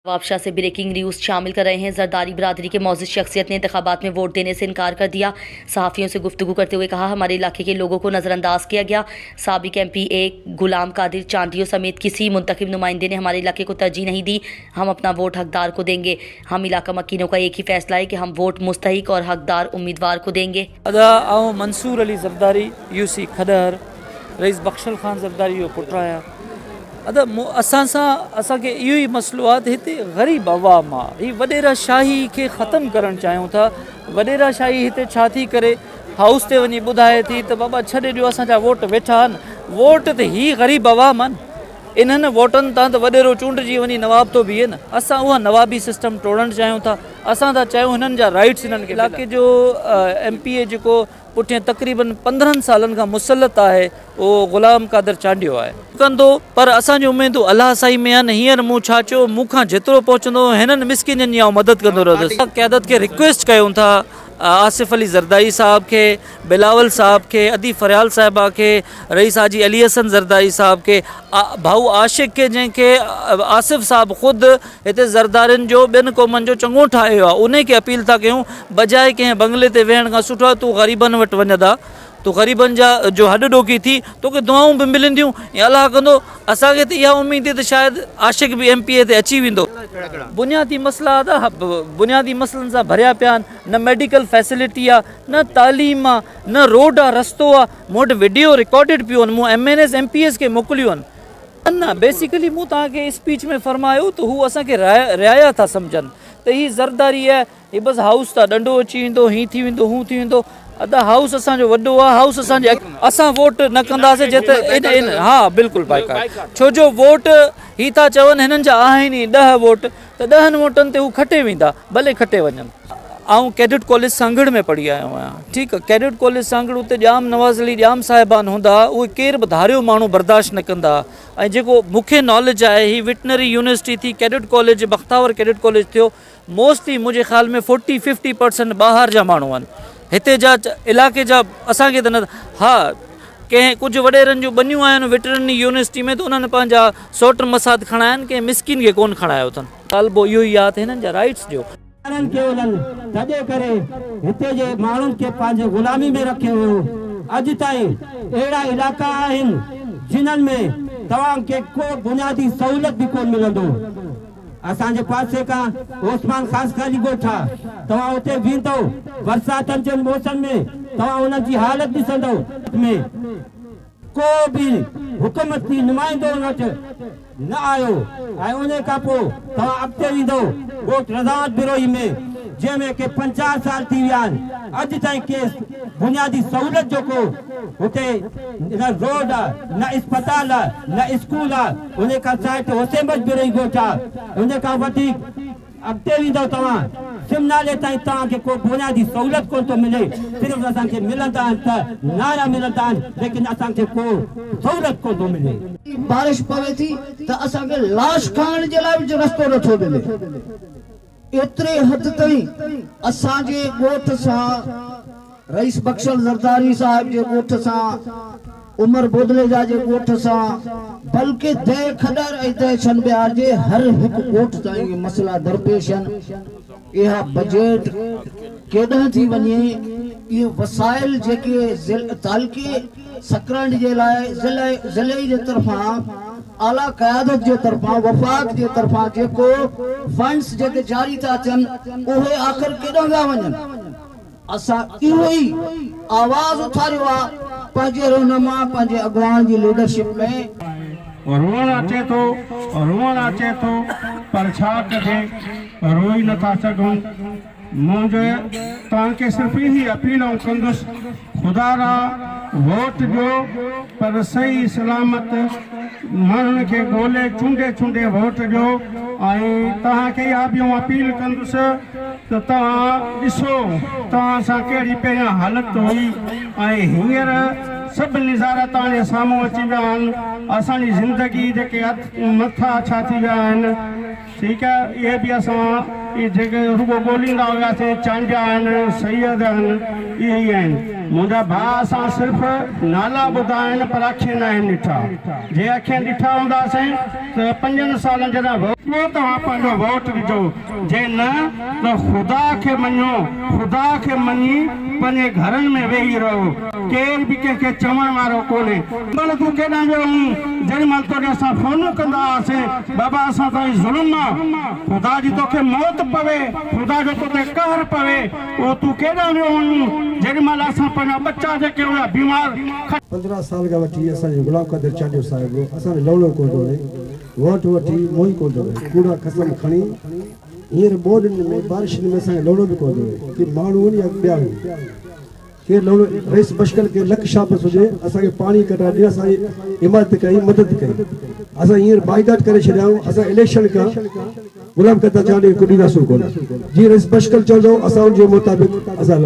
वापशा से breaking news शामिल कर रहे हैं। जरदारी बरादरी के मौजूद शख्सियत ने इंतखाबात में वोट देने से इनकार कर दिया। सहाफ़ियों से गुफ्तगू करते हुए कहा, हमारे इलाके के लोगों को नज़रअंदाज किया गया। साबिक MP गुलाम कादिर चांदियों समेत किसी मुंतखब नुमाइंदे ने हमारे इलाके को तरजीह नहीं दी। हम अपना वोट हकदार को देंगे। हम इलाका मकीनों का एक ही फैसला है कि हम वोट मुस्तहिक और हकदार उम्मीदवार को देंगे। मंसूर अली जरदारी UC खडर रईस बख्शल खान जरदारी जो पुट आया असांखे इहो ई मसलो आहे त हिते ग़रीब अवाम आहे। ही वॾेरा शाही खे ख़तमु करणु चाहियूं था। वॾेरा शाही हिते छा थी करे हाउस ते वञी ॿुधाए थी त बाबा छॾे ॾियो, असांजा वोट वेठा आहिनि। वोट त ही ग़रीब अवाम आहिनि। इन्हनि वोटनि तां त वॾेरो चूंडिजी वञी नवाब थो बीहे न। असां उहा नवाबी सिस्टम टोड़णु चाहियूं था। असां था चाहियूं हिननि जा राइट्स हिननि खे। इलाइक़े जो MP जेको पुठियां तक़रीबन 15 सालनि खां मुसलत आहे उहो गुलाम कादिर चांडियो आहे कंदो, पर असांजी उमेदूं अलाह साईं में आहिनि। हींअर मूं छा चयो, मूंखां जेतिरो पहुचंदो हिननि मिसकिननि जी मदद कंदो रहंदुसि। क़यादत खे रिक्वेस्ट कयूं था, आसिफ अली जरदारी साहब के, बिलावल साहब के, अदी फरियाल साहिबा के, रईस हाजी अली हसन जरदारी साहब के, भाऊ आशिक के, जैसे आसिफ साहब ख़ुद हिते जरदारिन जो ॿियनि क़ौमनि जो चङो ठाहियो आहे। उन खे अपील था कयूं, बजाए कंहिं बंगले ते वेहण खां सुठो आहे तूं ग़रीबनि वटि वञंदा, तो ग़रीबनि जा जो हॾ ॾोकी थी तोखे दुआऊं बि मिलंदियूं या अलाह कंदो। असांखे त इहा उमेद आहे त शायदि आशिक बि MP ते अची वेंदो। बुनियादी मसला बुनियादी मसलनि सां भरिया पिया आहिनि। न मेडिकल फैसिलिटी आहे, न तालीम आहे, न रोड आहे, रस्तो आहे। मूं वटि वीडियो रिकॉर्डेड पियो आहिनि। मूं MNS MPs खे मोकिलियूं आहिनि। न बेसिकली मूं तव्हांखे स्पीच में फरमायो त हू असांखे रियाया था सम्झनि त ही ज़रदारी आहे, ही बसि हाउस तां ॾंडो अची वेंदो, हीअं थी वेंदो, हूं थी वेंदो। अदा हाउस असांजो वॾो आहे। हाउस असांजे असां वोट न कंदासीं जेतिरे हा बिल्कुलु बाइकाट। छो जो वोट ही था चवनि हिननि जा आहिनि ई 10 वोट, त 10 वोटनि ते हू खटे वेंदा, भले खटे वञनि। आउं कैडेट कॉलेज सांगड़ में पढ़ी आयो आहियां। ठीकु आहे, कैडेट कॉलेज सांगड़ उते जाम नवाज़ अली जाम साहिबान हूंदा, उहे केरु बि धारियो माण्हू बर्दाश्त न कंदा। ऐं जेको मूंखे नॉलेज आहे, ही वेटनरी यूनिवर्सिटी थी, cadet college Bakhtawar cadet college थियो, मोस्टली मुंहिंजे ख़्याल में 40-50% ॿाहिरि जा माण्हू आहिनि। हिते जा इलाइक़े जा असांखे त न, हा कंहिं कुझु वॾेरनि जूं बनियूं आहिनि वेटरनरी यूनिवर्सिटी में, त उन्हनि पंहिंजा सोट मसाद खणाया आहिनि, कंहिं मिसकिन खे कोन खणायो अथनि। तालबो इहो ई आहे त हिननि जा राइट्स ॾियो। तॾहिं करे हिते जे माण्हुनि खे पंहिंजे ग़ुलामी में रखियो हुयो। अॼु ताईं अहिड़ा इलाइक़ा आहिनि जिन्हनि में तव्हांखे को बुनियादी सहूलियत बि कोन मिलंदो। असांजे पासे खां ओस्मान ख़ासखाली ॻोठ आहे, तव्हां उते वेंदो बरसातनि जे मौसम में तव्हां उन्हनि जी हालत ॾिसंदो। में को बि हुकूमती नुमाइंदो उन वटि न आयो। ऐं उन खां पोइ तव्हां अॻिते वेंदो ॻोठ रज़ात बिरोही में, जंहिंमें के 50 साल थी विया आहिनि। अॼु ताईं केस बुनियादी सहूलियत जो को हुते न रोड आहे, न अस्पताल आहे, न स्कूल आहे। उन खां साइड होसेमत बिरोही ॻोठ आहे। उन खां वधीक अॻिते वेंदो तव्हां सिमनाले ताईं तव्हांखे को बुनियादी सहूलियत कोन थो मिले। सिर्फ़ु असांखे मिलंदा आहिनि त नारा मिलंदा आहिनि, लेकिन असांखे को सहूलियत कोन थो मिले। बारिश पवे थी त असांखे लाश खणण जे लाइ बि रस्तो नथो मिले। एतिरे हद ताईं असांजे ॻोठ सां, रईस बख्शल जरदारी साहिब जे ॻोठ सां, उमर बोदलेजा जे ॻोठ सां, बल्कि दह खडर ऐं दह छनबिहार जे हर हिकु ॻोठ ताईं मसला दरपेश आहिनि। इहा बजट केॾांहुं थी वञे, इहे वसाइल जेके तालुके सकरंड जे लाइ ज़िले जे तरफ़ां, आला क़यादत जे तरफ़ां, वफ़ाक़ जे तरफ़ां जेको फंड्स जेके जारी था थियनि, उहे आख़िर केॾांहुं था वञनि। असां इहो ई आवाज़ उथारियो आहे पंहिंजे रहनुमा, पंहिंजे अॻवान जी लीडरशिप में। रोअण अचे थो पर छा कजे, रोई नथा सघूं। मुंहिंजो तव्हांखे सिर्फ़ु इहा अपील कंदुसि, ख़ुदा रा वोट ॾियो, पर सही सलामत माण्हुनि खे ॻोल्हे चूंडे वोट ॾियो। ऐं तव्हांखे इहा ॿियूं अपील कंदुसि त तव्हां ॾिसो तव्हां सां कहिड़ी पहिरियां हालत हुई ऐं हींअर सभु नज़ारा तव्हांजे साम्हूं अची विया आहिनि। असांजी ज़िंदगी जेके मथां छा थी विया आहिनि, ठीकु आहे। इहे बि असां इहे जेके रुगो ॻोल्हींदा हुआसीं, चांडिया आहिनि, सैयद आहिनि, इहे ई आहिनि। मुंहिंजा भाउ असां सिर्फ़ु नाला ॿुधा आहिनि पर अखियुनि न आहिनि ॾिठा। जे अखियुनि ॾिठा हूंदासीं त 5 सालनि जॾहिं वो तव्हां पंहिंजो वोट ॾिजो जे न त ख़ुदा खे मञो ख़ुदा खे मञी पंहिंजे घरनि में वेही रहो केर बि कंहिंखे चवण वारो कोन्हे मन तूं केॾां वियो जेॾी महिल तोखे असां फोन कंदा हुआसीं बाबा असां ताईं ज़ुल्म आहे ख़ुदा जी तोखे मौत पवे ख़ुदा जो तोते कहर पवे उहो तूं केॾां वियो जेॾी महिल असां पंहिंजा बच्चा जेके हुआ बीमार 15 साल का वठी असांजो गुलाम क़दर चांडियो साहिब असांखे लवणो कोन थो वणे वोट वठी मोही कोन थो वणे कूड़ा कसम खणी हींअर बोर्डनि में बारिशनि में असांखे लवणो बि कोन थो वणे की माण्हू वञी ॿिया केरु लवणो रईस बशकल के लख शाबस हुजे असांखे पाणी कढाए ॾे असांजी हिमायत कई मदद कई असां हींअर बाइकाट करे छॾियाऊं असां इलेक्शन खां गुलाम क़दर चांडियो को ॾींदासूं कोन जीअं रईस बशकल चवंदो असां उनजे मुताबिक़ असां